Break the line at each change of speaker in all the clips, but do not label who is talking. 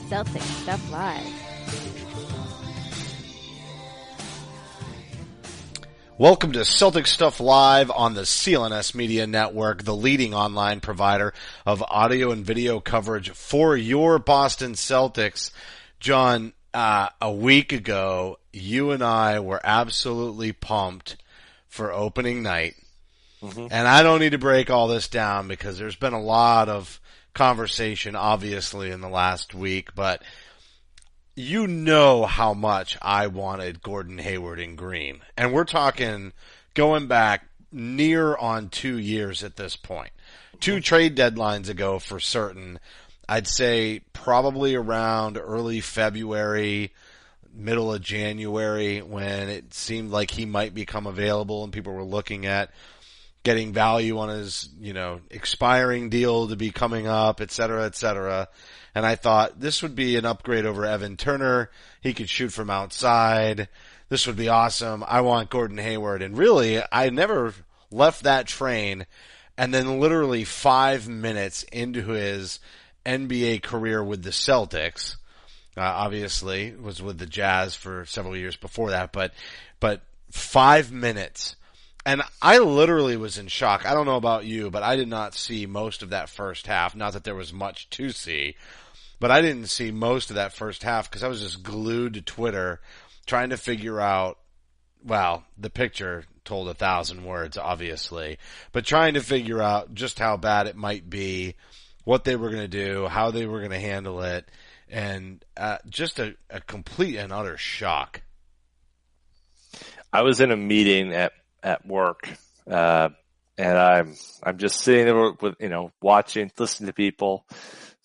Celtic Stuff Live.
Welcome to Celtic Stuff Live on the CLNS Media Network, the leading online provider of audio and video coverage for your Boston Celtics. John, a week ago, you and I were absolutely pumped for opening night. Mm-hmm. And I don't need to break all this down because there's been a lot of conversation, obviously, in the last week, but you know how much I wanted Gordon Hayward in green. And we're talking going back near on 2 years at this point. 2 trade deadlines ago for certain. I'd say probably around early February, middle of January, when it seemed like he might become available and people were looking at getting value on his, expiring deal to be coming up, et cetera, et cetera. And I thought this would be an upgrade over Evan Turner. He could shoot from outside. This would be awesome. I want Gordon Hayward. And really, I never left that train. And then literally 5 minutes into his NBA career with the Celtics, obviously was with the Jazz for several years before that, but 5 minutes. And I literally was in shock. I don't know about you, but I did not see most of that first half. Not that there was much to see. But I didn't see most of that first half because I was just glued to Twitter trying to figure out, well, the picture told 1,000 words, obviously, but trying to figure out just how bad it might be, what they were going to do, how they were going to handle it, and just a complete and utter shock.
I was in a meeting at work, and I'm just sitting there with watching, listening to people,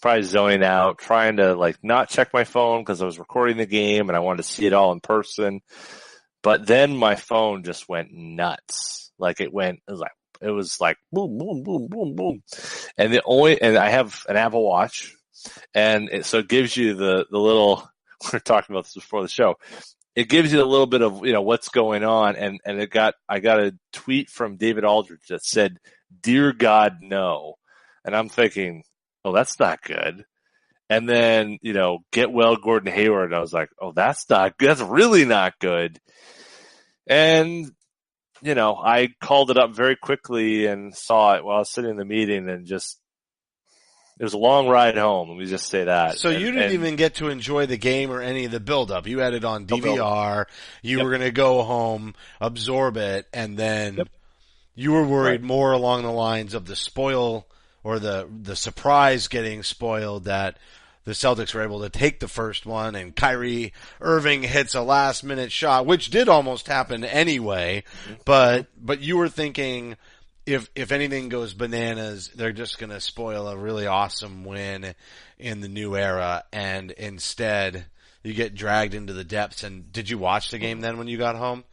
probably zoning out, trying to not check my phone because I was recording the game and I wanted to see it all in person. But then my phone just went nuts. It was like boom, boom, boom, boom, boom. And I have an Apple Watch, and so it gives you the little, we were talking about this before the show. It gives you a little bit of, what's going on. And I got a tweet from David Aldridge that said, "Dear God, no." And I'm thinking, oh, that's not good. And then, get well Gordon Hayward. I was like, oh, that's not good. That's really not good. And, I called it up very quickly and saw it while I was sitting in the meeting, and just, it was a long ride home. Let me just say that.
So you didn't even get to enjoy the game or any of the build-up. You had it on DVR. You were going to go home, absorb it, and then you were worried more along the lines of the spoil or the surprise getting spoiled that the Celtics were able to take the first one and Kyrie Irving hits a last-minute shot, which did almost happen anyway. But you were thinking, if anything goes bananas, they're just going to spoil a really awesome win in the new era, and instead you get dragged into the depths. And did you watch the game then when you got home?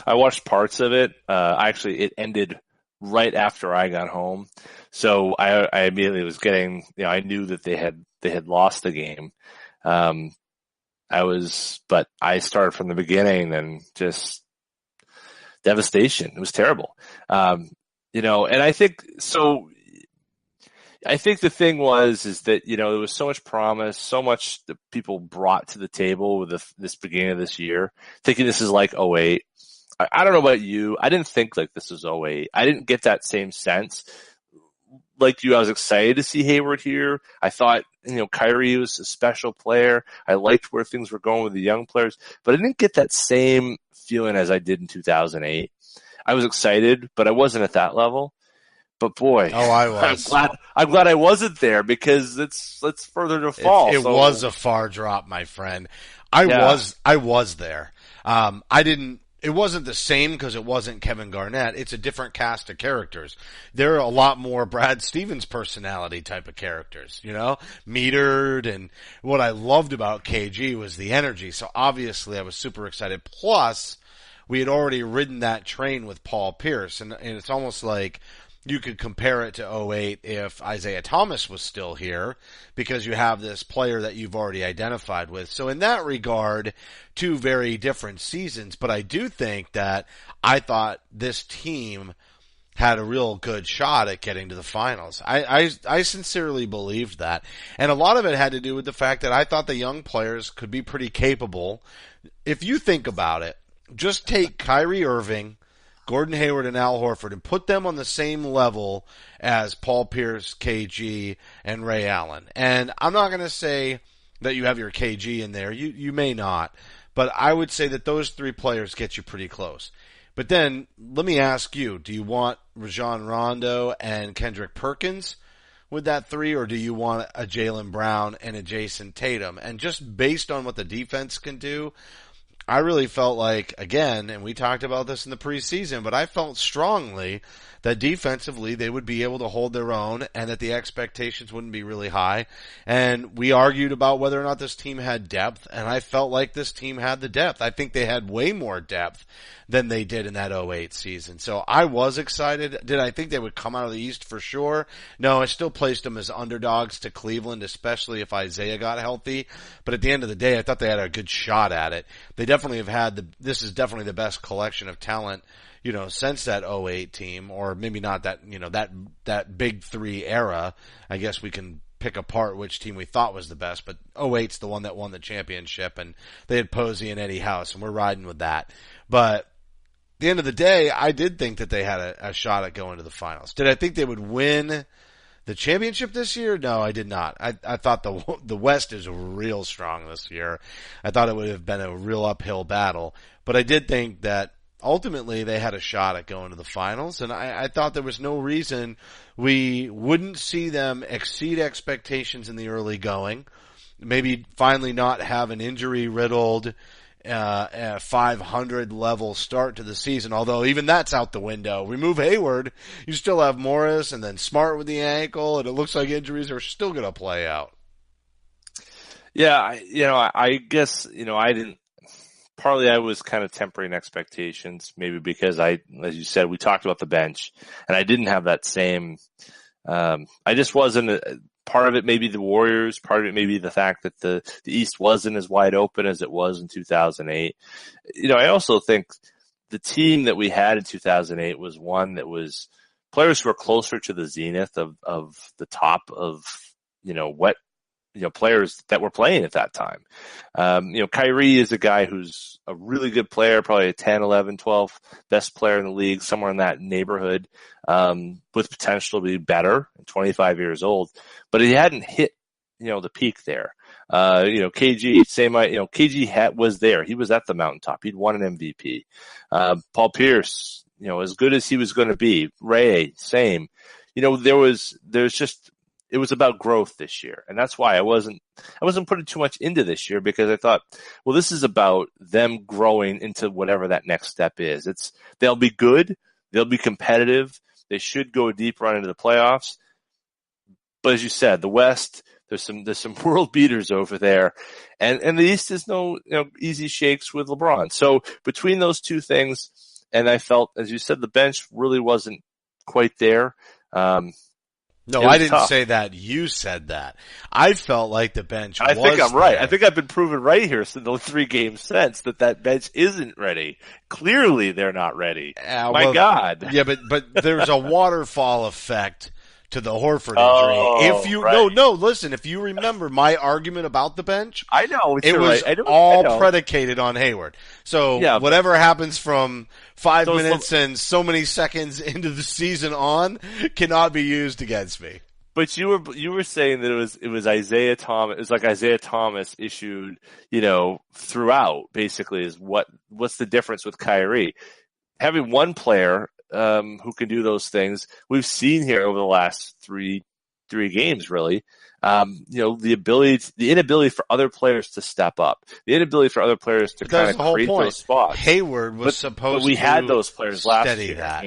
I watched parts of it. Actually, it ended right after I got home, so I immediately was getting, I knew that they had lost the game. But I started from the beginning and just devastation. It was terrible. And I think so. I think the thing is that, there was so much promise, so much that people brought to the table with this beginning of this year, thinking this is like '08. I don't know about you. I didn't think like this was '08. I didn't get that same sense. Like you, I was excited to see Hayward here. I thought, Kyrie was a special player. I liked where things were going with the young players, but I didn't get that same feeling as I did in 2008. I was excited, but I wasn't at that level. But boy,
I was.
I'm glad I wasn't there because it's further to fall.
It was a far drop, my friend. I was there. It wasn't the same because it wasn't Kevin Garnett. It's a different cast of characters. There are a lot more Brad Stevens personality type of characters, metered. And what I loved about KG was the energy. So obviously I was super excited. Plus, we had already ridden that train with Paul Pierce. And it's almost like you could compare it to '08 if Isaiah Thomas was still here, because you have this player that you've already identified with. So in that regard, 2 very different seasons. But I do think that I thought this team had a real good shot at getting to the finals. I sincerely believed that. And a lot of it had to do with the fact that I thought the young players could be pretty capable. If you think about it, just take Kyrie Irving, Gordon Hayward, and Al Horford and put them on the same level as Paul Pierce, KG, and Ray Allen. And I'm not going to say that you have your KG in there. You may not. But I would say that those three players get you pretty close. But then, let me ask you, do you want Rajon Rondo and Kendrick Perkins with that three, or do you want a Jaylen Brown and a Jayson Tatum? And just based on what the defense can do, I really felt like, again, and we talked about this in the preseason, but I felt strongly that defensively they would be able to hold their own and that the expectations wouldn't be really high. And we argued about whether or not this team had depth, and I felt like this team had the depth. I think they had way more depth than they did in that 08 season. So I was excited. Did I think they would come out of the East for sure? No, I still placed them as underdogs to Cleveland, especially if Isaiah got healthy. But at the end of the day, I thought they had a good shot at it. They definitely have had this is definitely the best collection of talent, since that 08 team, or maybe not that, that big three era. I guess we can pick apart which team we thought was the best, but 08's the one that won the championship, and they had Posey and Eddie House, and we're riding with that. But at the end of the day, I did think that they had a shot at going to the finals. Did I think they would win the championship this year? No, I did not. I thought the West is real strong this year. I thought it would have been a real uphill battle, but I did think that ultimately they had a shot at going to the finals, and I thought there was no reason we wouldn't see them exceed expectations in the early going. Maybe finally not have an injury-riddled 500 level start to the season, although even that's out the window. Remove Hayward, you still have Morris and then Smart with the ankle, and it looks like injuries are still going to play out.
Yeah, I guess, I didn't, partly I was kind of tempering expectations, maybe because as you said, we talked about the bench, and I didn't have that same, I just wasn't, part of it maybe the Warriors, part of it maybe the fact that the East wasn't as wide open as it was in 2008. I also think the team that we had in 2008 was one that was players who were closer to the zenith of the top of, what, players that were playing at that time. Kyrie is a guy who's a really good player, probably a 10, 11, 12 best player in the league, somewhere in that neighborhood, with potential to be better, 25 years old, but he hadn't hit, the peak there. KG, KG was there. He was at the mountaintop. He'd won an MVP. Paul Pierce, as good as he was going to be. Ray, same. It was about growth this year. And that's why I wasn't putting too much into this year, because I thought, well, this is about them growing into whatever that next step is. They'll be good. They'll be competitive. They should go a deep run into the playoffs. But as you said, the West, there's some world beaters over there. And the East is no, easy shakes with LeBron. So between those two things, and I felt, as you said, the bench really wasn't quite there.
No, I didn't say that. You said that. I felt like the bench was
I think I'm right.
there.
I think I've been proven right here in the 3 games since that bench isn't ready. Clearly they're not ready. My God.
Yeah, but there's a waterfall effect to the Horford injury. Listen, if you remember my argument about the bench,
I know
it was all predicated on Hayward. So whatever happens from 5 minutes and so many seconds into the season on cannot be used against me.
But you were saying that it was Isaiah Thomas. It was like Isaiah Thomas issued, throughout. Basically, is what's the difference with Kyrie? Having one player who can do those things. We've seen here over the last three games, really. The inability for other players to step up, the inability for other players to kind of create those spots.
Hayward was supposed
to. We had those players last year.
That.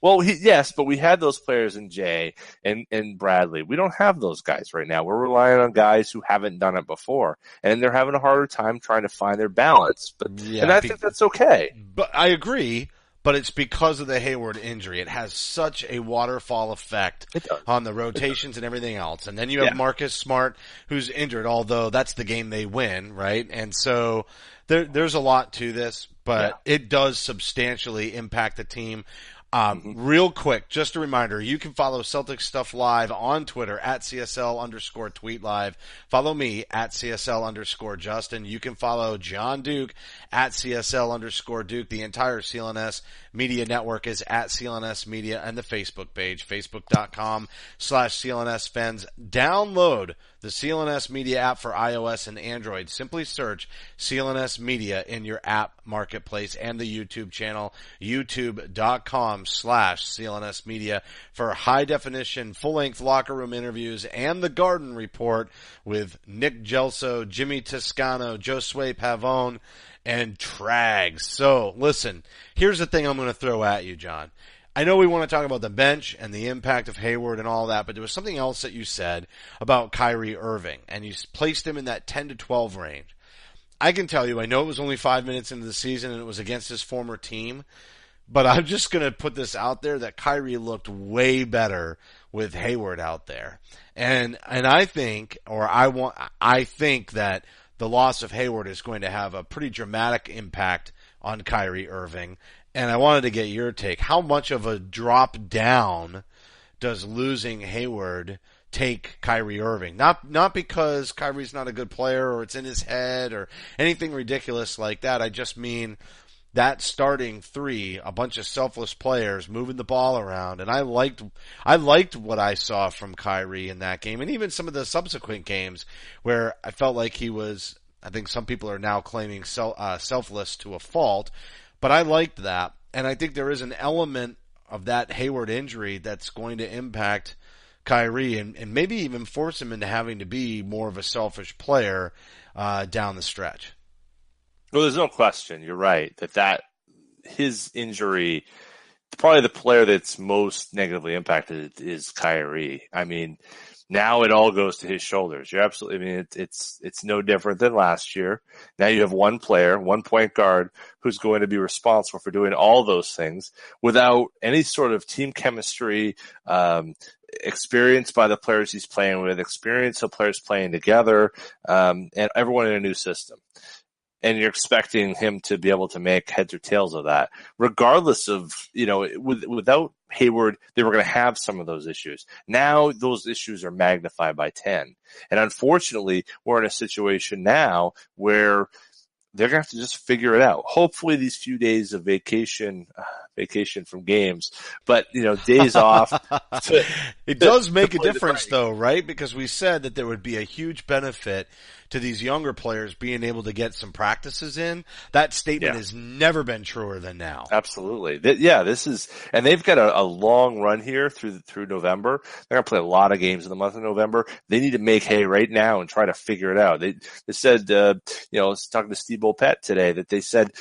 But we had those players in Jay and Bradley. We don't have those guys right now. We're relying on guys who haven't done it before, and they're having a harder time trying to find their balance. And I think that's okay.
But I agree. But it's because of the Hayward injury. It has such a waterfall effect on the rotations and everything else. And then you have Marcus Smart, who's injured, although that's the game they win, right? And so there's a lot to this, but it does substantially impact the team. Real quick, just a reminder, you can follow Celtics Stuff Live on Twitter at CSL_tweet live. Follow me at CSL_Justin. You can follow John Duke at CSL_Duke. The entire CLNS Media Network is at CLNS Media, and the Facebook page, facebook.com/CLNS Download the CLNS Media app for iOS and Android. Simply search CLNS Media in your app marketplace, and the YouTube channel, youtube.com/CLNS Media, for high definition, full length locker room interviews and the Garden Report with Nick Gelso, Jimmy Toscano, Josue Pavone, and Trags. So listen, here's the thing I'm going to throw at you, John. I know we want to talk about the bench and the impact of Hayward and all that, but there was something else that you said about Kyrie Irving, and you placed him in that 10 to 12 range. I can tell you, I know it was only 5 minutes into the season and it was against his former team, but I'm just going to put this out there that Kyrie looked way better with Hayward out there. And I think that the loss of Hayward is going to have a pretty dramatic impact on Kyrie Irving. And I wanted to get your take. How much of a drop down does losing Hayward take Kyrie Irving? Not because Kyrie's not a good player or it's in his head or anything ridiculous like that. I just mean that starting three, a bunch of selfless players moving the ball around, and I liked what I saw from Kyrie in that game, and even some of the subsequent games where I felt like he was. I think some people are now claiming selfless to a fault. But I liked that, and I think there is an element of that Hayward injury that's going to impact Kyrie and maybe even force him into having to be more of a selfish player down the stretch.
Well, there's no question. You're right that his injury, probably the player that's most negatively impacted is Kyrie. I mean, now it all goes to his shoulders. You're absolutely, I mean, it's no different than last year. Now you have one player, one point guard, who's going to be responsible for doing all those things without any sort of team chemistry, experience by the players he's playing with, experience of players playing together, and everyone in a new system. And you're expecting him to be able to make heads or tails of that, regardless of, without Hayward, they were going to have some of those issues. Now those issues are magnified by 10. And unfortunately, we're in a situation now where they're going to have to just figure it out. Hopefully these few days of vacation from games, but days off.
It does make a difference though, right? Because we said that there would be a huge benefit to these younger players being able to get some practices in. That statement has never been truer than now.
Absolutely. This is, and they've got a long run here through November. They're going to play a lot of games in the month of November. They need to make hay right now and try to figure it out. They said, I was talking to Steve Bulpett today that they said,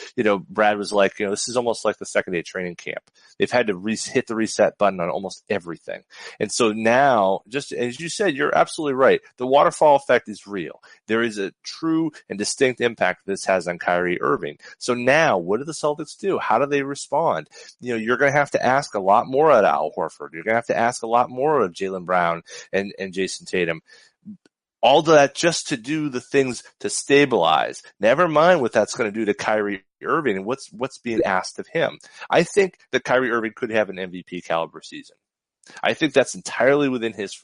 Brad was like, this is almost like the second day training camp. They've had to hit the reset button on almost everything. And so now, just as you said, you're absolutely right. The waterfall effect is real. There is a true and distinct impact this has on Kyrie Irving. So now, what do the Celtics do? How do they respond? You're going to have to ask a lot more of Al Horford. You're going to have to ask a lot more of Jaylen Brown and Jayson Tatum. All that just to do the things to stabilize. Never mind what that's going to do to Kyrie Irving and what's being asked of him. I think that Kyrie Irving could have an MVP caliber season. I think that's entirely within his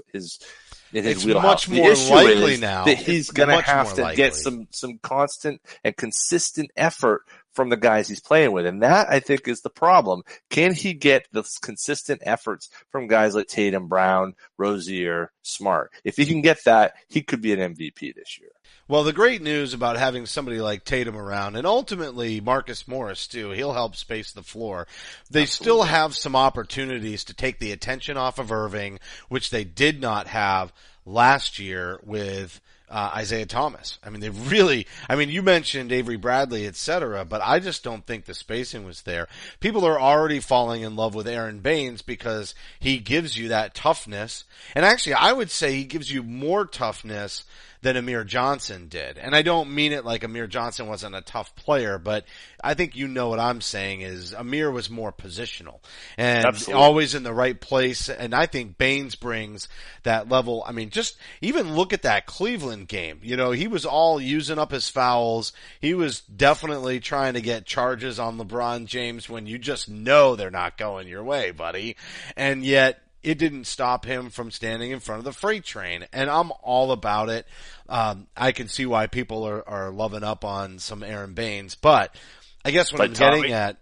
it's
wheelhouse.
Much more likely now
that he's going to have to get some constant and consistent effort from the guys he's playing with. And that, I think, is the problem. Can he get the consistent efforts from guys like Tatum, Brown, Rozier, Smart? If he can get that, he could be an MVP this year.
Well, the great news about having somebody like Tatum around, and ultimately Marcus Morris too, he'll help space the floor. They
Absolutely.
Still have some opportunities to take the attention off of Irving, which they did not have last year with Isaiah Thomas. I mean, you mentioned Avery Bradley, etc., but I just don't think the spacing was there. People are already falling in love with Aaron Baines because he gives you that toughness. And actually, I would say he gives you more toughness than Amir Johnson did. And I don't mean it like Amir Johnson wasn't a tough player, but I think you know what I'm saying is Amir was more positional and
Absolutely.
always in the right place. And I think Baines brings that level. I mean, just even look at that Cleveland game. You know, he was all using up his fouls. He was definitely trying to get charges on LeBron James when you just know they're not going your way, buddy. And yet, it didn't stop him from standing in front of the freight train. And I'm all about it. I can see why people are loving up on some Aaron Baines. But I guess what I'm getting at,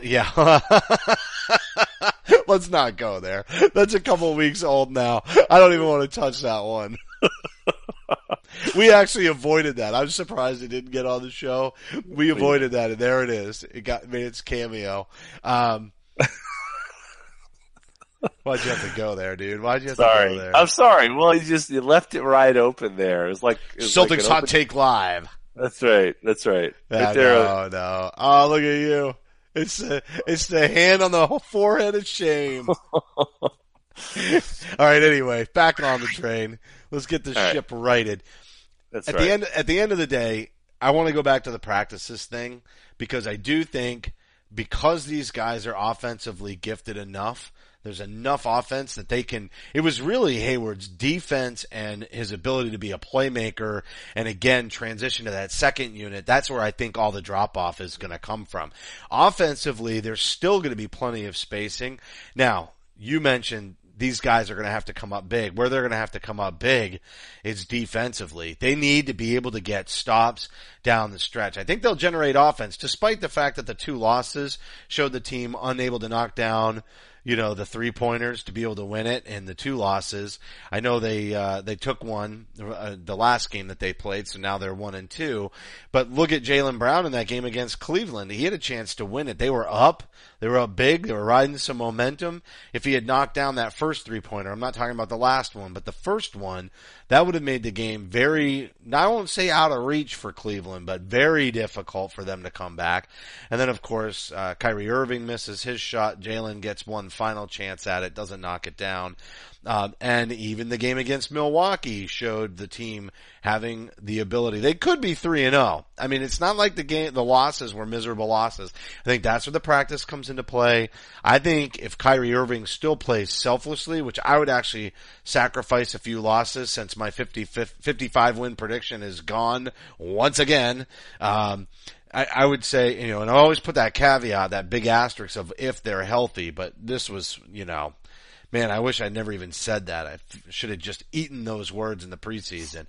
yeah. Let's not go there. That's a couple of weeks old now. I don't even want to touch that one. We actually avoided that. I'm surprised it didn't get on the show. We avoided that, and there it is. Made its cameo. Why'd you have to go there, dude? Why'd you have to go there?
I'm sorry. Well, you left it right open there. It was like
Celtics Hot Take Live.
That's right. Right
there. No. Oh, look at you. It's the hand on the forehead of shame. All right. Anyway, back on the train. Let's get this ship righted.
That's
at
right.
At the end of the day, I want to go back to the practices thing because I do think because these guys are offensively gifted enough. There's enough offense that they can. It was really Hayward's defense and his ability to be a playmaker and again transition to that second unit. That's where I think all the drop off is going to come from. Offensively, there's still going to be plenty of spacing. Now, you mentioned these guys are going to have to come up big. Where they're going to have to come up big is defensively. They need to be able to get stops down the stretch. I think they'll generate offense despite the fact that the 2 losses showed the team unable to knock down the 3-pointers to be able to win it, and the 2 losses. I know they took one, the last game that they played, so now they're 1-2. But look at Jaylen Brown in that game against Cleveland. He had a chance to win it. They were up big, they were riding some momentum. If he had knocked down that first 3-pointer, I'm not talking about the last one, but the first one, that would have made the game very, I won't say out of reach for Cleveland, but very difficult for them to come back. And then, of course, Kyrie Irving misses his shot. Jaylen gets one final chance at it, doesn't knock it down. And even the game against Milwaukee showed the team having the ability. They could be 3-0. I mean, it's not like the losses were miserable losses. I think that's where the practice comes into play. I think if Kyrie Irving still plays selflessly, which I would actually sacrifice a few losses since my 55 win prediction is gone once again. I would say, and I always put that caveat, that big asterisk of if they're healthy, but this was, man, I wish I'd never even said that. I should have just eaten those words in the preseason.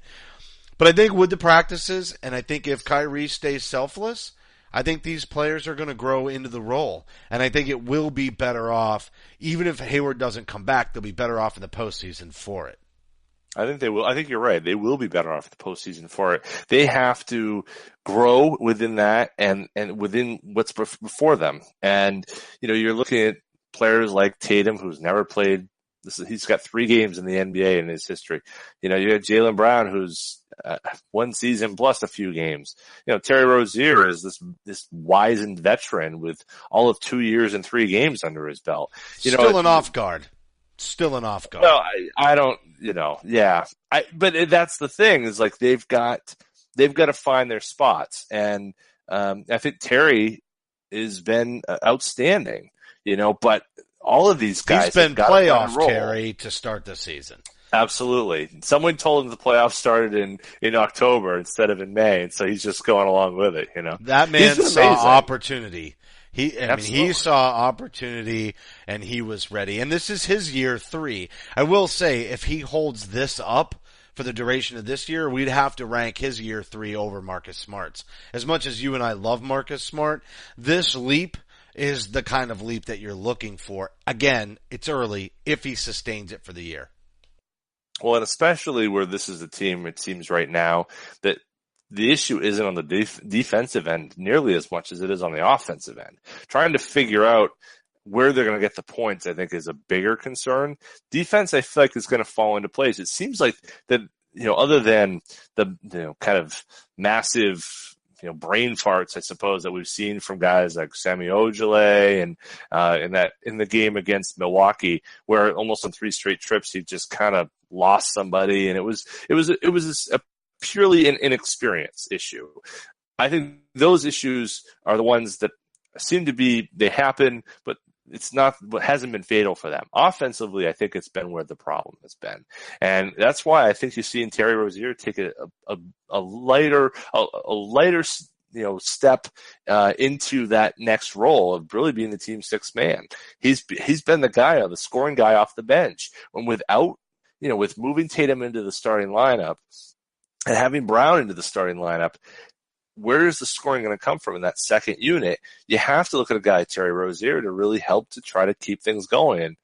But I think with the practices, and I think if Kyrie stays selfless, I think these players are going to grow into the role. And I think it will be better off, even if Hayward doesn't come back, they'll be better off in the postseason for it.
I think they will. I think you're right. They will be better off in the postseason for it. They have to grow within that and within what's before them. And, you're looking at players like Tatum, who's never played. He's got 3 games in the NBA in his history. You have Jaylen Brown, who's 1 season plus a few games. Terry Rozier is this wizened veteran with all of 2 years and 3 games under his belt.
Still an off guard.
No, I don't, yeah. But that's the thing is like they've got to find their spots. And, I think Terry has been outstanding, but all of these guys.
He's been playoff Terry to start the season.
Absolutely. Someone told him the playoffs started in October instead of in May. And so he's just going along with it,
That man saw opportunity. He saw opportunity and he was ready. And this is his year 3. I will say, if he holds this up for the duration of this year, we'd have to rank his year 3 over Marcus Smart's. As much as you and I love Marcus Smart, this leap is the kind of leap that you're looking for. Again, it's early if he sustains it for the year.
Well, and especially where this is a team, it seems right now, that the issue isn't on the defensive end nearly as much as it is on the offensive end. Trying to figure out where they're going to get the points, I think, is a bigger concern. Defense, I feel like, is going to fall into place. It seems like that, other than the, kind of massive, brain farts, I suppose, that we've seen from guys like Semi Ojeleye and in the game against Milwaukee, where almost on 3 straight trips, he just kind of lost somebody. And it was a purely an inexperience issue. I think those issues are the ones that seem to be, they happen, but it's not what hasn't been fatal for them. Offensively, I think it's been where the problem has been. And that's why I think you're seeing Terry Rozier take a lighter, step into that next role of really being the team's sixth man. He's been the scoring guy off the bench. When with moving Tatum into the starting lineup and having Brown into the starting lineup, where is the scoring going to come from in that second unit? You have to look at a guy, Terry Rozier, to really help to try to keep things going. And,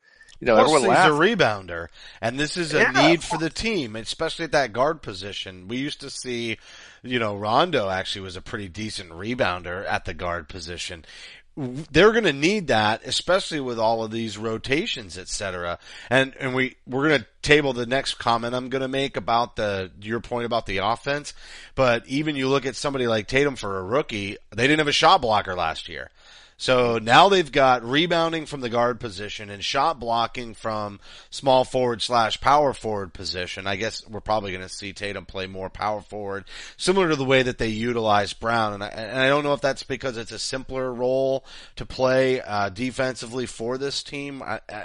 everyone laughs. He's a rebounder, and this is a need for the team, especially at that guard position. We used to see, Rondo actually was a pretty decent rebounder at the guard position. They're going to need that, especially with all of these rotations, et cetera. And we're going to table the next comment I'm going to make about your point about the offense. But even you look at somebody like Tatum for a rookie, they didn't have a shot blocker last year. So now they've got rebounding from the guard position and shot blocking from small forward / power forward position. I guess we're probably going to see Tatum play more power forward, similar to the way that they utilize Brown. And I don't know if that's because it's a simpler role to play defensively for this team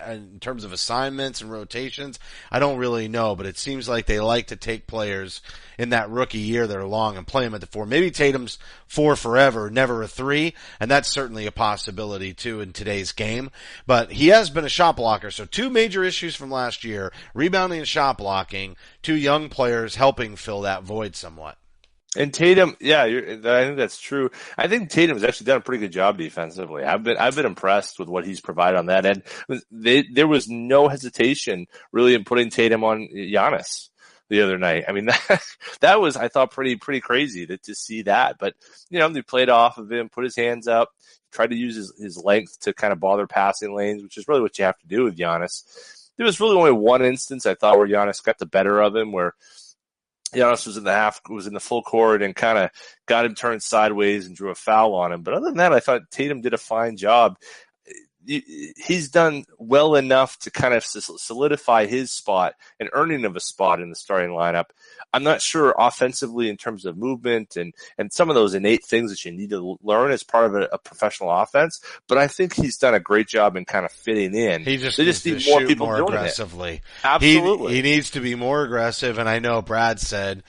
in terms of assignments and rotations. I don't really know, but it seems like they like to take players in that rookie year that are long and play them at the 4. Maybe Tatum's 4 forever, never a 3, and that's certainly a possibility too in today's game. But he has been a shot blocker, so 2 major issues from last year, rebounding and shot blocking, 2 young players helping fill that void somewhat.
And Tatum, I think that's true. I think Tatum has actually done a pretty good job defensively. I've been impressed with what he's provided on that end. There was no hesitation really in putting Tatum on Giannis the other night. I mean, that was, I thought, pretty crazy to see that. But, they played off of him, put his hands up, tried to use his length to kind of bother passing lanes, which is really what you have to do with Giannis. There was really only one instance I thought where Giannis got the better of him, where Giannis was in the full court and kind of got him turned sideways and drew a foul on him. But other than that, I thought Tatum did a fine job. He's done well enough to kind of solidify his spot and earning of a spot in the starting lineup. I'm not sure offensively in terms of movement and some of those innate things that you need to learn as part of a professional offense, but I think he's done a great job in kind of fitting in.
They just need more people more aggressively.
It. Absolutely.
He needs to be more aggressive, and I know Brad said,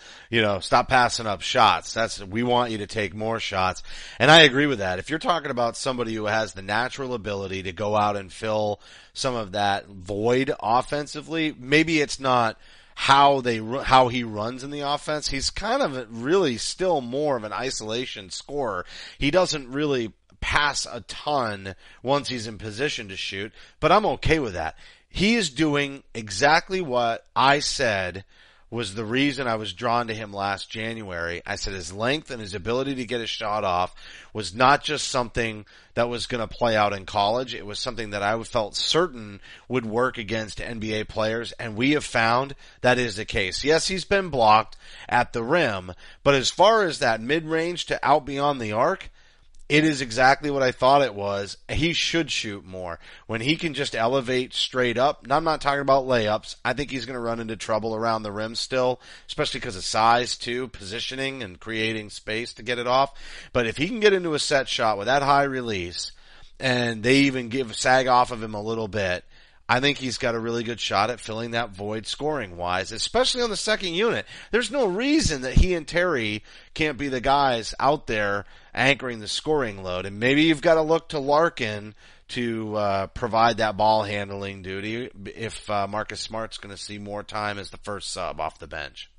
stop passing up shots. We want you to take more shots. And I agree with that. If you're talking about somebody who has the natural ability to go out and fill some of that void offensively, maybe it's not how he runs in the offense. He's kind of really still more of an isolation scorer. He doesn't really pass a ton once he's in position to shoot, but I'm okay with that. He is doing exactly what I said was the reason I was drawn to him last January. I said his length and his ability to get a shot off was not just something that was going to play out in college. It was something that I felt certain would work against NBA players, and we have found that is the case. Yes, he's been blocked at the rim, but as far as that mid-range to out beyond the arc, it is exactly what I thought it was. He should shoot more. When he can just elevate straight up, and I'm not talking about layups, I think he's going to run into trouble around the rim still, especially because of size too, positioning and creating space to get it off. But if he can get into a set shot with that high release, and they even sag off of him a little bit, I think he's got a really good shot at filling that void scoring-wise, especially on the second unit. There's no reason that he and Terry can't be the guys out there anchoring the scoring load. And maybe you've got to look to Larkin to provide that ball handling duty if Marcus Smart's going to see more time as the first sub off the bench.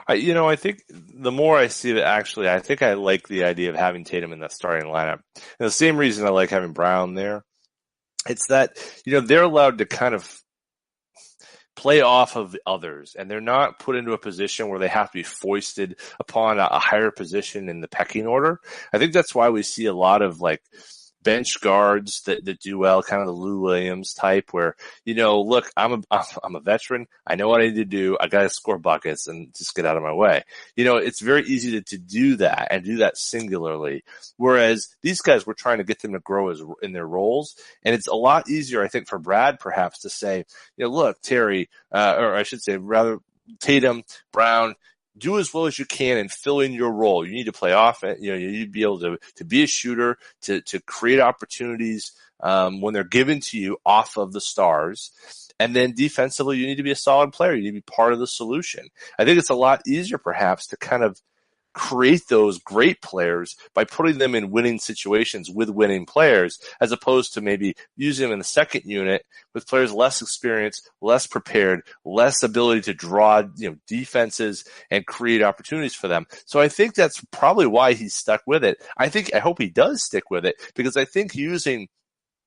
I think the more I see it, actually, I think I like the idea of having Tatum in that starting lineup. And the same reason I like having Brown there. It's that, they're allowed to kind of play off of the others, and they're not put into a position where they have to be foisted upon a higher position in the pecking order. I think that's why we see a lot of bench guards that do well, kind of the Lou Williams type, where, look, I'm a veteran. I know what I need to do. I got to score buckets and just get out of my way. It's very easy to do that and do that singularly. Whereas these guys, we're trying to get them to grow in their roles. And it's a lot easier, I think, for Brad perhaps to say, look, Terry, or I should say rather Tatum, Brown, do as well as you can and fill in your role. You need to play offense. You need to be able to be a shooter, to create opportunities when they're given to you off of the stars. And then defensively, you need to be a solid player. You need to be part of the solution. I think it's a lot easier perhaps to kind of create those great players by putting them in winning situations with winning players, as opposed to maybe using them in the second unit with players less experienced, less prepared, less ability to draw, defenses and create opportunities for them. So I think that's probably why he's stuck with it. I hope he does stick with it, because I think using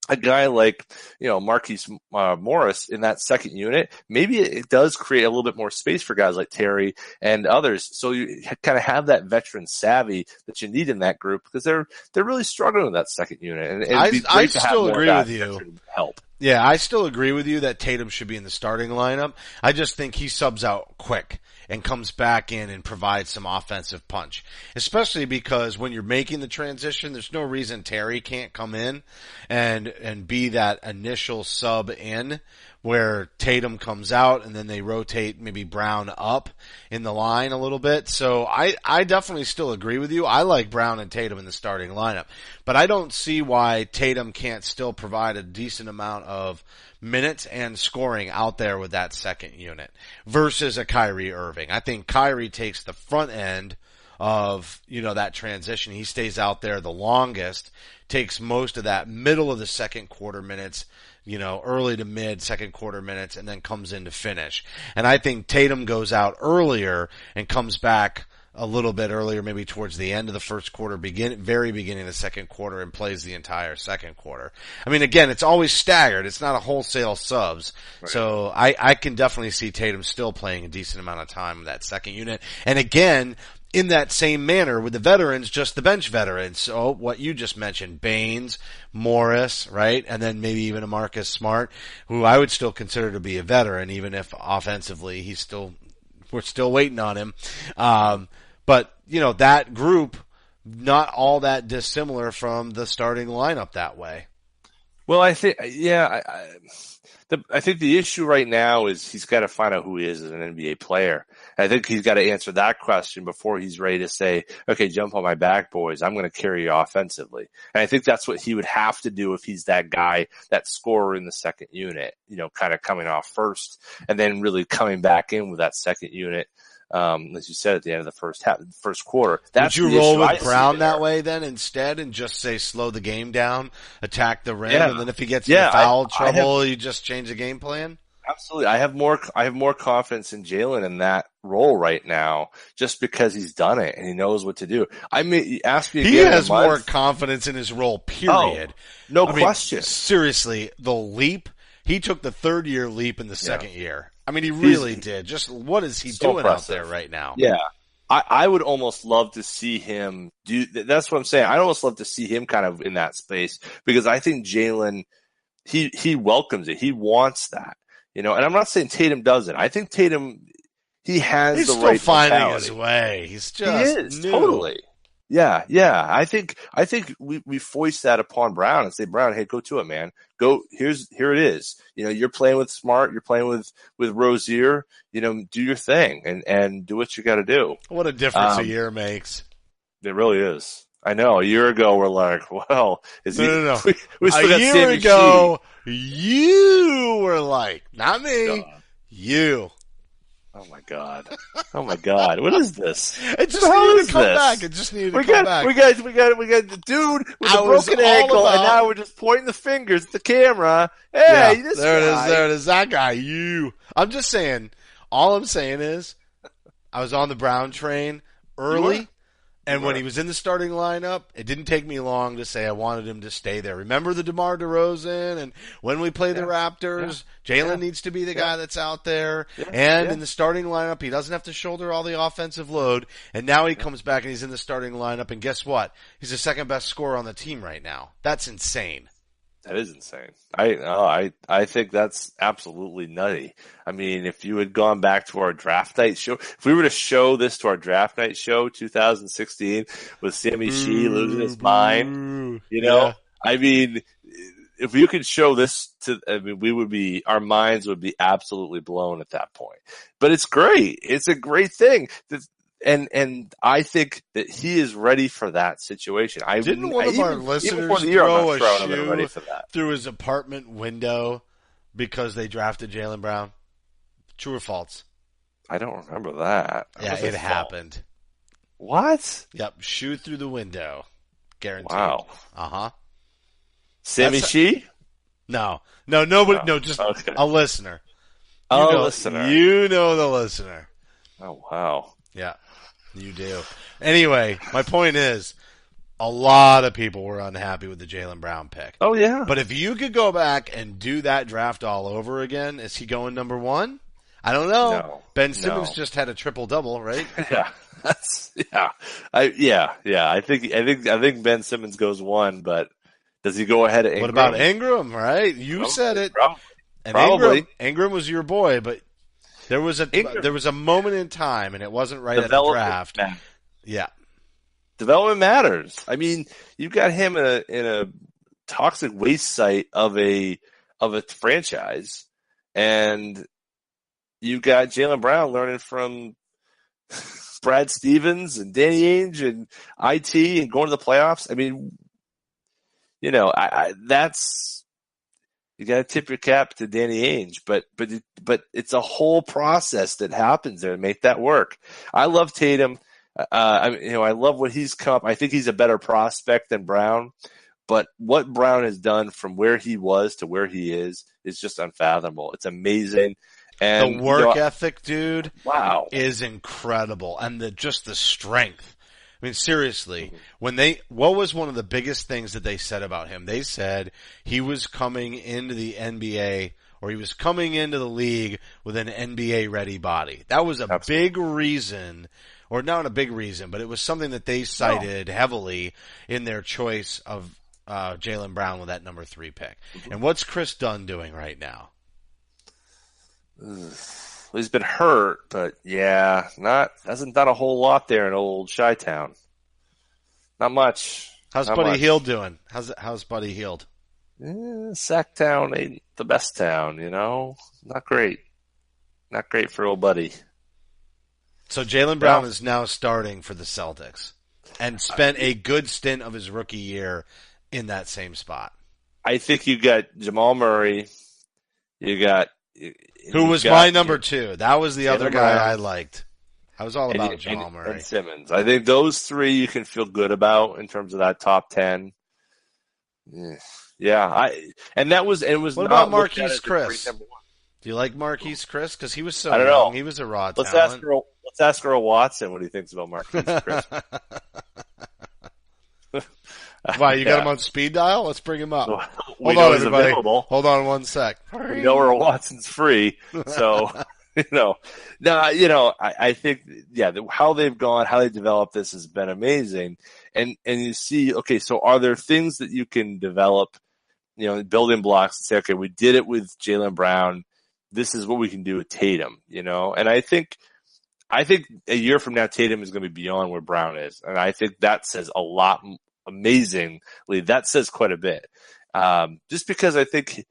a guy like, Marquise Morris in that second unit, maybe it does create a little bit more space for guys like Terry and others. So you kind of have that veteran savvy that you need in that group, because they're really struggling with that second unit. And
I still agree with you.
Help.
Yeah, I still agree with you that Tatum should be in the starting lineup. I just think he subs out quick and comes back in and provides some offensive punch, especially because when you're making the transition, there's no reason Terry can't come in and be that initial sub in where Tatum comes out and then they rotate maybe Brown up in the line a little bit. So I definitely still agree with you. I like Brown and Tatum in the starting lineup, but I don't see why Tatum can't still provide a decent amount of minutes and scoring out there with that second unit versus a Kyrie Irving. I think Kyrie takes the front end of, that transition. He stays out there the longest, takes most of that middle of the second quarter minutes, early to mid second quarter minutes, and then comes in to finish. And I think Tatum goes out earlier and comes back a little bit earlier, maybe towards the end of the first quarter, very beginning of the second quarter, and plays the entire second quarter. I mean, again, it's always staggered. It's not a wholesale subs. Right. So I can definitely see Tatum still playing a decent amount of time with that second unit. And again, in that same manner with the veterans, just the bench veterans. So what you just mentioned, Baines, Morris, right? And then maybe even a Marcus Smart, who I would still consider to be a veteran, even if offensively we're still waiting on him. But, that group, not all that dissimilar from the starting lineup that way.
Well, I think, I think the issue right now is he's got to find out who he is as an NBA player. I think he's got to answer that question before he's ready to say, okay, jump on my back, boys. I'm going to carry you offensively. And I think that's what he would have to do if he's that guy, that scorer in the second unit, kind of coming off first and then really coming back in with that second unit. As you said, at the end of the first quarter.
Would you roll with Brown that way then instead and just say slow the game down, attack the rim, and then if he gets into foul trouble, you just change the game plan?
Absolutely. I have more confidence in Jaylen in that role right now, just because he's done it and he knows what to do. Ask me again.
He has more confidence in his role, period.
No question.
Seriously, the leap, he took the third year leap in the second year. I mean, he really did. Just what is he doing out there right now?
Yeah. I would almost love to see him do, that's what I'm saying. I'd almost love to see him kind of in that space, because I think Jaylen, he welcomes it. He wants that, and I'm not saying Tatum doesn't. I think Tatum, he has the right mentality. He's still finding his
way. He's just new.
Totally. Yeah. I think we foist that upon Brown and say, Brown, hey, go to it, man. Go, here it is. You're playing with Smart, you're playing with Rozier, do your thing and do what you gotta do.
What a difference a year makes.
It really is. I know. A year ago we're like, well,
No.
We still
a
got
year ago, you were like, not me, you.
Oh my God. What is this?
It just needed to come back. It just needed to come back.
We got the dude with a broken ankle, and now we're just pointing the fingers at the camera. Hey, this guy.
There it is. That guy, you. I'm just saying, all I'm saying is, I was on the Brown train early, and when he was in the starting lineup, it didn't take me long to say I wanted him to stay there. Remember the DeMar DeRozan, and when we play the Raptors, Jaylen needs to be the guy that's out there. And in the starting lineup, he doesn't have to shoulder all the offensive load. And now he comes back and he's in the starting lineup, and guess what? He's the second best scorer on the team right now. That's insane.
That is insane. I think that's absolutely nutty. I mean, if you had gone back to our draft night show, if we were to show this to our draft night show, 2016, with Sammy Shee losing his mind, I mean, if you could show this our minds would be absolutely blown at that point. But it's great. It's a great thing. and I think that he is ready for that situation.
Didn't one of our listeners throw a shoe through his apartment window because they drafted Jaylen Brown? True or false?
I don't remember that.
Yeah, it happened.
What?
Yep, shoe through the window. Guaranteed.
Wow.
Uh-huh.
Sammy Shee?
No, nobody. No, just a listener.
Listener.
You know the listener.
Oh, wow.
Yeah, you do. Anyway, my point is, a lot of people were unhappy with the Jaylen Brown pick.
Oh, yeah.
But if you could go back and do that draft all over again, is he going number one? I don't know.
No,
Ben Simmons just had a triple-double, right?
Yeah. I think Ben Simmons goes one, but does he go ahead of Ingram?
What about Ingram, right? You said it.
Probably.
Ingram was your boy, but there was a moment in time, and it wasn't right at the draft. Yeah.
Development matters. I mean, you got him in a toxic waste site of a franchise, and you got Jaylen Brown learning from Brad Stevens and Danny Ainge and IT and going to the playoffs. I mean, you know, that's, you got to tip your cap to Danny Ainge, but it's a whole process that happens there to make that work. I love Tatum. I love what he's come up. I think he's a better prospect than Brown, but what Brown has done from where he was to where he is just unfathomable. It's amazing. And
the work ethic, dude,
wow,
is incredible. And the strength. I mean, seriously, what was one of the biggest things that they said about him? They said he was coming into the NBA, or he was coming into the league with an NBA ready body. That was a big reason, or not a big reason, but it was something that they cited heavily in their choice of Jaylen Brown with that number 3 pick. Mm-hmm. And what's Chris Dunn doing right now?
Well, he's been hurt, but yeah, hasn't done a whole lot there in old Chi-Town. Not much.
How's Buddy Hield doing? How's Buddy Hield?
Sacktown ain't the best town, you know. Not great. Not great for old Buddy.
So Jaylen Brown is now starting for the Celtics and spent a good stint of his rookie year in that same spot.
I think you got Jamal Murray.
Who was my number 2? That was the other guy I liked. I was all about Jamal Murray.
And Simmons. I think those 3 you can feel good about in terms of that top 10. Yeah.
What about Marquise Chris? Do you like Marquise Chris? Because he was so young.
Know.
He was a raw talent.
Let's ask Earl Watson what he thinks about Marquise Chris.
Why, you got him on speed dial? Let's bring him up. Hold on, everybody.
Available.
Hold on one sec.
We know Earl Watson's free, so I think how they've gone, how they developed this has been amazing, and you see, okay, so are there things that you can develop, building blocks and say, okay, we did it with Jaylen Brown, this is what we can do with Tatum, and I think a year from now Tatum is going to be beyond where Brown is, and I think that says a lot. Amazingly, that says quite a bit. Just because I think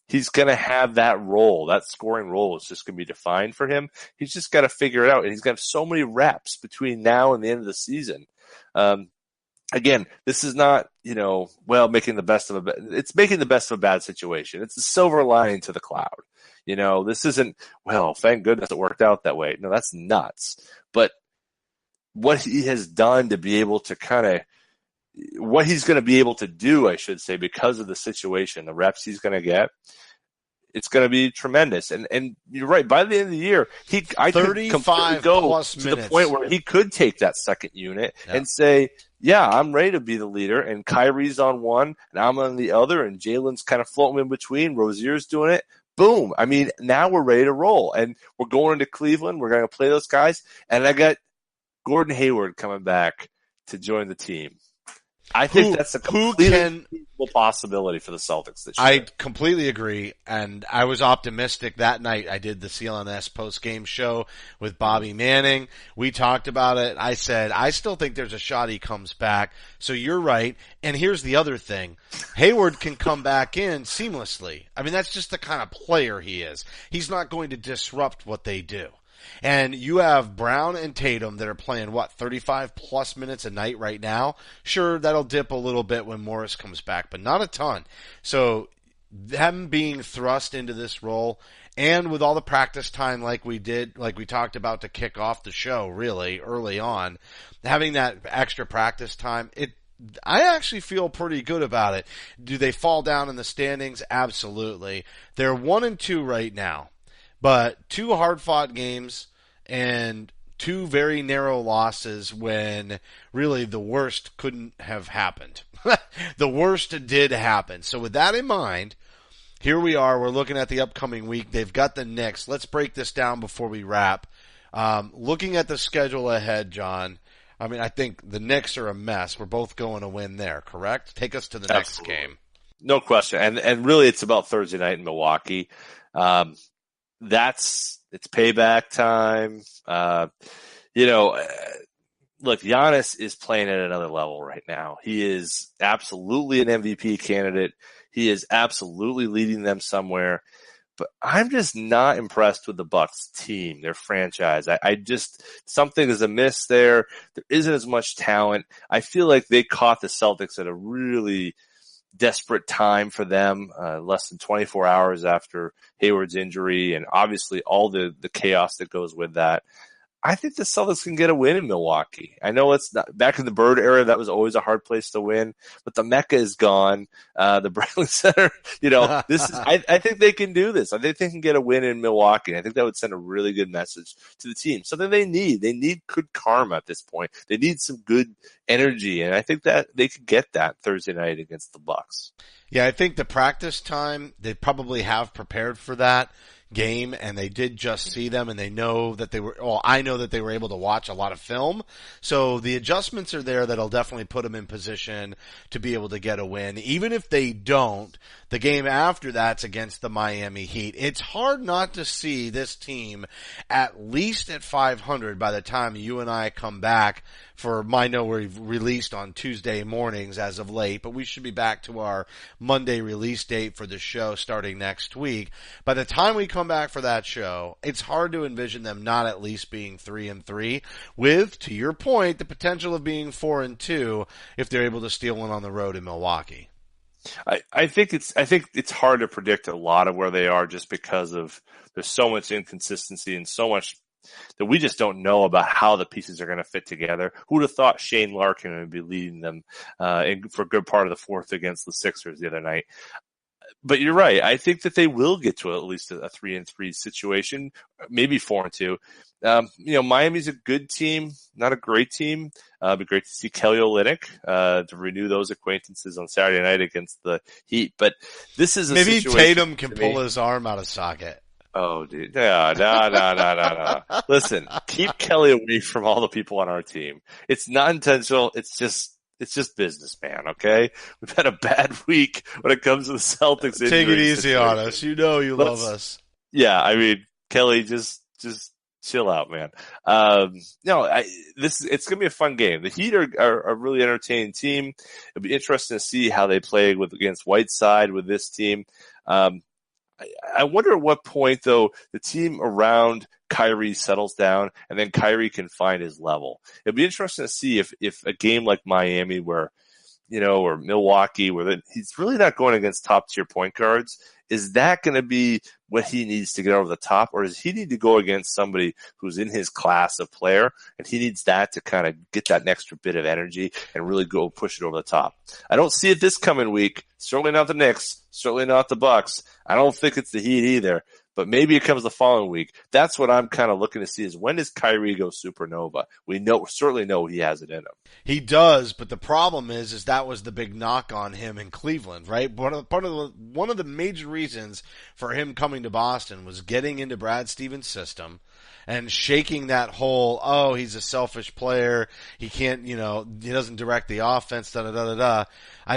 he's going to have that role, that scoring role is just going to be defined for him. He's just got to figure it out, and he's got so many reps between now and the end of the season. Again, this is not, making the best of it's making the best of a bad situation. It's a silver lining to the cloud. This isn't, well, thank goodness it worked out that way. No, that's nuts. But what he has done to be able to what he's going to be able to do, I should say, because of the situation, the reps he's going to get, it's going to be tremendous. And you're right. By the end of the year, I could completely go to the point where he could take that second unit and say, yeah, I'm ready to be the leader. And Kyrie's on one and I'm on the other and Jalen's kind of floating in between. Rozier's doing it. Boom. I mean, now we're ready to roll and we're going into Cleveland. We're going to play those guys. And I got Gordon Hayward coming back to join the team. I think that's a completely possibility for the Celtics this year.
I completely agree, and I was optimistic that night. I did the CLNS post-game show with Bobby Manning. We talked about it. I said, I still think there's a shot he comes back. So you're right. And here's the other thing. Hayward can come back in seamlessly. I mean, that's just the kind of player he is. He's not going to disrupt what they do. And you have Brown and Tatum that are playing, 35 plus minutes a night right now. Sure, that'll dip a little bit when Morris comes back, but not a ton. So them being thrust into this role, and with all the practice time like we talked about to kick off the show really early on, having that extra practice time, I actually feel pretty good about it. Do they fall down in the standings? Absolutely. They're 1-2 right now, but 2 hard-fought games and 2 very narrow losses when really the worst couldn't have happened. The worst did happen. So with that in mind, here we are. We're looking at the upcoming week. They've got the Knicks. Let's break this down before we wrap. Looking at the schedule ahead, John, I mean, I think the Knicks are a mess. We're both going to win there, correct? Take us to the next game.
No question. And really it's about Thursday night in Milwaukee. It's payback time. Look, Giannis is playing at another level right now. He is absolutely an MVP candidate. He is absolutely leading them somewhere. But I'm just not impressed with the Bucks team, their franchise. I just, something is amiss there. There isn't as much talent. I feel like they caught the Celtics at a really desperate time for them, less than 24 hours after Hayward's injury, and obviously all the chaos that goes with that. I think the Celtics can get a win in Milwaukee. I know it's not back in the Bird era. That was always a hard place to win, but the Mecca is gone. The Bradley Center, I think they can do this. I think they can get a win in Milwaukee. I think that would send a really good message to the team. Something they need. They need good karma at this point. They need some good energy. And I think that they could get that Thursday night against the Bucks.
Yeah, I think the practice time, they probably have prepared for that game, and they did just see them, and they know that I know that they were able to watch a lot of film. So the adjustments are there that'll definitely put them in position to be able to get a win. Even if they don't, the game after that's against the Miami Heat. It's hard not to see this team at least at 500 by the time you and I come back for I know we've released on Tuesday mornings as of late, but we should be back to our Monday release date for the show starting next week. By the time we come back for that show, it's hard to envision them not at least being 3-3 with, to your point, the potential of being 4-2 if they're able to steal one on the road in Milwaukee.
I think it's hard to predict a lot of where they are just because of there's so much inconsistency and so much that we just don't know about how the pieces are going to fit together. Who would have thought Shane Larkin would be leading them for a good part of the fourth against the Sixers the other night? But you're right. I think that they will get to at least a 3-3 situation, maybe 4-2. Miami's a good team, not a great team. It'd be great to see Kelly Olynyk to renew those acquaintances on Saturday night against the Heat. But this is
maybe Tatum can pull his arm out of socket.
Oh, dude. No. Listen, keep Kelly away from all the people on our team. It's not intentional. It's just business, man, okay? We've had a bad week when it comes to the Celtics.
Take it easy on us. You know you love us.
Yeah, I mean, Kelly, just chill out, man. It's gonna be a fun game. The Heat are a really entertaining team. It'll be interesting to see how they play against Whiteside with this team. I wonder at what point, though, the team around Kyrie settles down and then Kyrie can find his level. It'd be interesting to see if a game like Miami or Milwaukee, where he's really not going against top tier point guards, is that going to be what he needs to get over the top, or does he need to go against somebody who's in his class of player and he needs that to kind of get that extra bit of energy and really go push it over the top? I don't see it this coming week. Certainly not the Knicks. Certainly not the Bucks. I don't think it's the Heat either. But maybe it comes the following week. That's what I'm kind of looking to see is when does Kyrie go supernova? We certainly know he has it in him.
He does, but the problem is that was the big knock on him in Cleveland, right? One of the major reasons for him coming to Boston was getting into Brad Stevens' system and shaking that whole, he's a selfish player. He can't, he doesn't direct the offense, I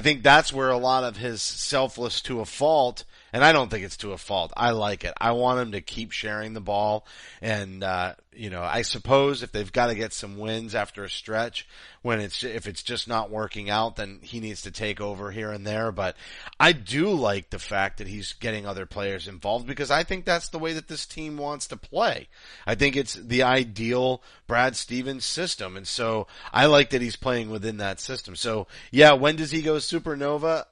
think that's where a lot of his selfless to a fault And I don't think it's to a fault. I like it. I want him to keep sharing the ball. And, I suppose if they've got to get some wins after a stretch, if it's just not working out, then he needs to take over here and there. But I do like the fact that he's getting other players involved, because I think that's the way that this team wants to play. I think it's the ideal Brad Stevens system. And so I like that he's playing within that system. So yeah, when does he go supernova?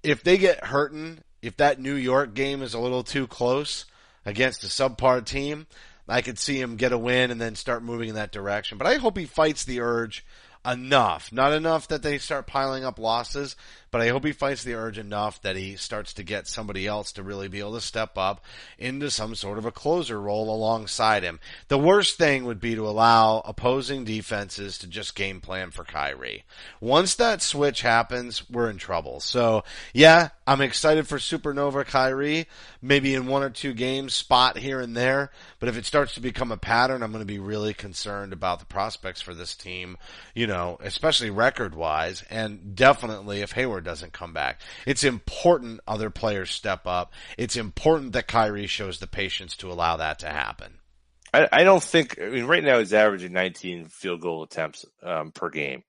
If they get hurting, if that New York game is a little too close against a subpar team, I could see him get a win and then start moving in that direction. But I hope he fights the urge enough. Not enough that they start piling up losses, but I hope he fights the urge enough that he starts to get somebody else to really be able to step up into some sort of a closer role alongside him. The worst thing would be to allow opposing defenses to just game plan for Kyrie. Once that switch happens, we're in trouble. So, yeah, I'm excited for Supernova Kyrie, maybe in 1 or 2 games, spot here and there. But if it starts to become a pattern, I'm going to be really concerned about the prospects for this team, especially record-wise, and definitely if Hayward doesn't come back. It's important other players step up. It's important that Kyrie shows the patience to allow that to happen.
I don't think, right now he's averaging 19 field goal attempts per game.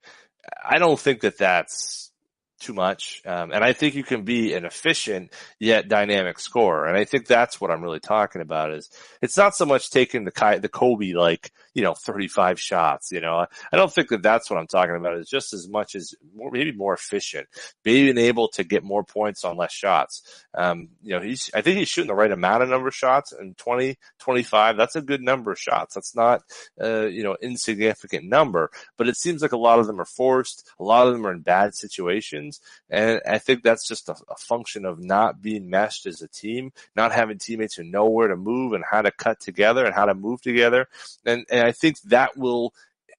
I don't think that that's too much. And I think you can be an efficient yet dynamic scorer. And I think that's what I'm really talking about. Is it's not so much taking the Kobe, 35 shots, I don't think that that's what I'm talking about. It's just as much as maybe more efficient, being able to get more points on less shots. I think he's shooting the right amount of number of shots, and 20, 25, that's a good number of shots. That's not, insignificant number, but it seems like a lot of them are forced. A lot of them are in bad situations. And I think that's just a function of not being meshed as a team, not having teammates who know where to move and how to cut together and how to move together. And I think that will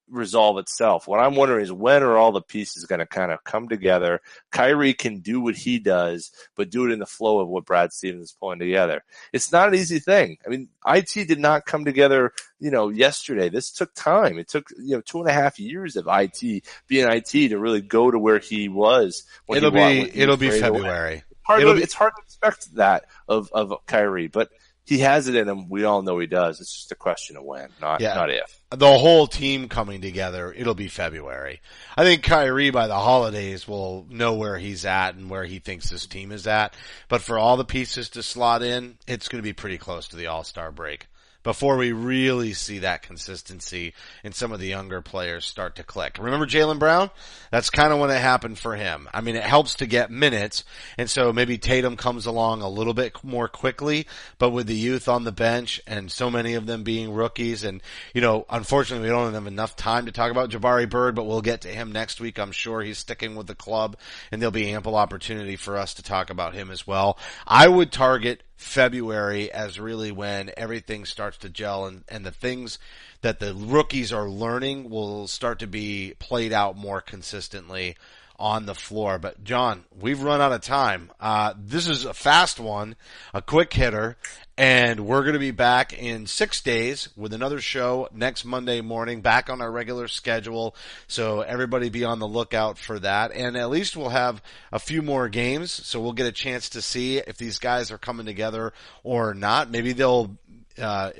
resolve itself. What I'm wondering is, when are all the pieces going to kind of come together? Kyrie can do what he does, but do it in the flow of what Brad Stevens is pulling together. It's not an easy thing. IT did not come together, yesterday. This took time. It took, 2.5 years of IT being IT to really go to where he was.
It'll be February.
It's hard to expect that of Kyrie, but he has it in him. We all know he does. It's just a question of when, not if.
The whole team coming together, it'll be February. I think Kyrie by the holidays will know where he's at and where he thinks his team is at. But for all the pieces to slot in, it's going to be pretty close to the All-Star break before we really see that consistency and some of the younger players start to click. Remember Jaylen Brown? That's kind of when it happened for him. It helps to get minutes, and so maybe Tatum comes along a little bit more quickly, but with the youth on the bench and so many of them being rookies, and, unfortunately we don't have enough time to talk about Jabari Bird, but we'll get to him next week. I'm sure he's sticking with the club, and there'll be ample opportunity for us to talk about him as well. I would target February as really when everything starts to gel, and the things that the rookies are learning will start to be played out more consistently on the floor. But John, we've run out of time. This is a fast one, a quick hitter, and we're going to be back in 6 days with another show next Monday morning, back on our regular schedule. So everybody be on the lookout for that. And at least we'll have a few more games, so we'll get a chance to see if these guys are coming together or not. Maybe they'll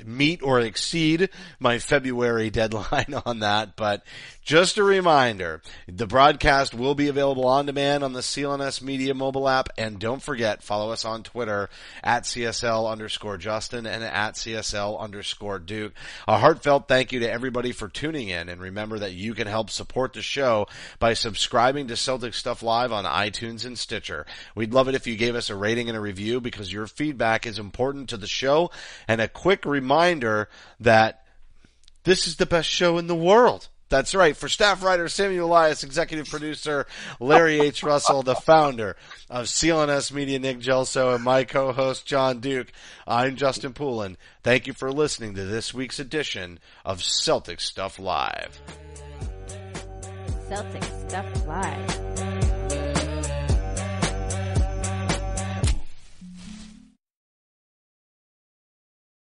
meet or exceed my February deadline on that. But just a reminder, the broadcast will be available on demand on the CLNS Media mobile app. And don't forget, follow us on Twitter at CSL_Justin and at CSL_Duke. A heartfelt thank you to everybody for tuning in. And remember that you can help support the show by subscribing to Celtic Stuff Live on iTunes and Stitcher. We'd love it if you gave us a rating and a review, because your feedback is important to the show. And a quick reminder that this is the best show in the world. That's right. For staff writer Samuel Elias, executive producer Larry H. Russell, the founder of CLNS Media, Nick Gelso, and my co-host John Duke, I'm Justin Poulin. Thank you for listening to this week's edition of Celtic Stuff Live.
Celtic Stuff Live.